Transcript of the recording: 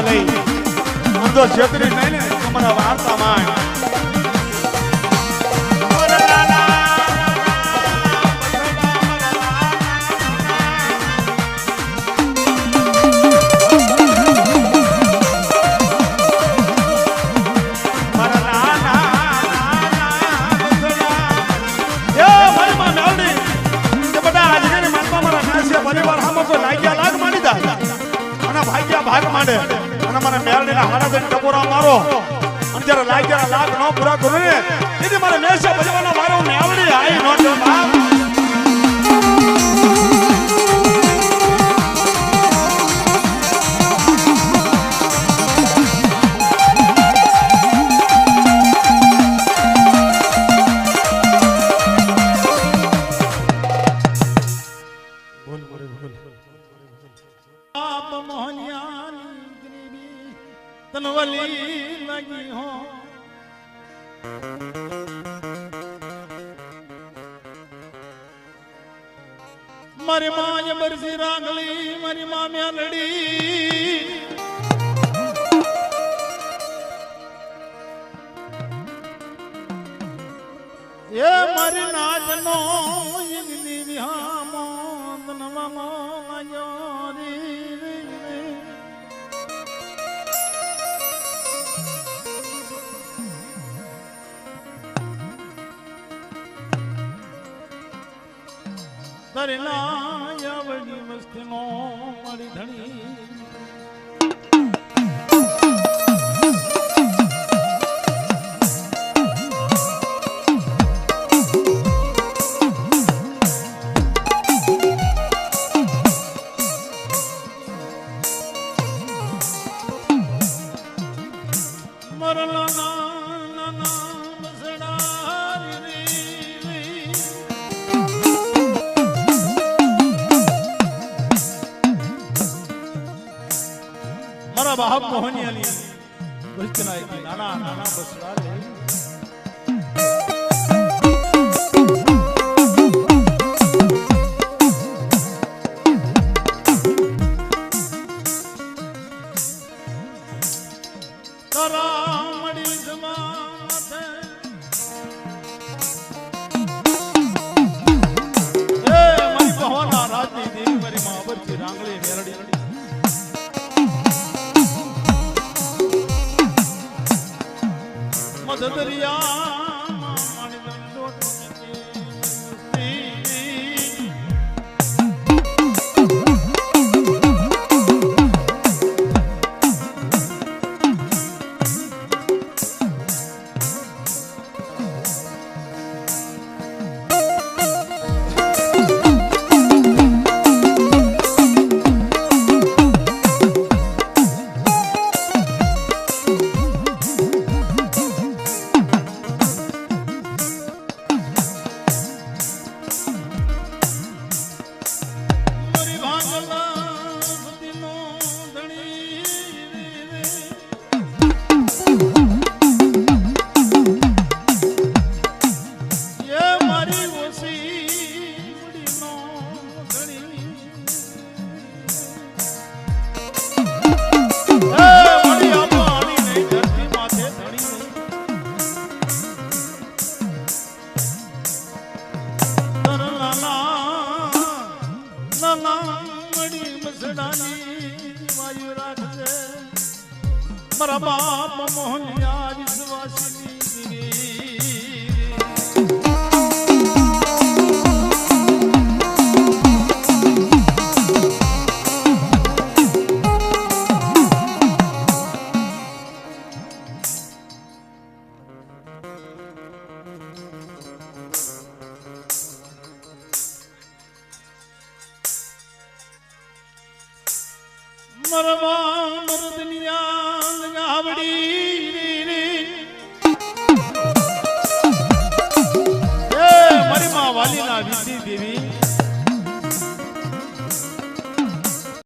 હાથે લઈ અંધો છેતરી નહીં ને તમારા વાર્તામાં ભાગ માંડે અને મને મેળડીના હાડા જઈને ટપોરા મારો અને જ્યારે લાગ્યા લાખ ન પૂરા કરું ને તેથી મારે મેષા ભજવાના મારો મેળડી આઈ નોટ બાપ लगी हो मारी माँ ये बरसी रांगली मारी माँ में लड़ी ये मारी नाचनो ये विहामो नमो योरी दरना या बड़ी मस्ती नो मारी धनी मरला ना बसड़ा बाप मोहनी अली बचना है नाना नाना बसड़ा ले तरा मड़ी जमात ए मरी बहना राजनी देवी मरी मां बच्ची रांगली मेरड़ी दरिया मरा बाप मोहनिया विश्वासिनी मरवा मरदनिया लगावड़ी मरी माँ वाली ना विधि देवी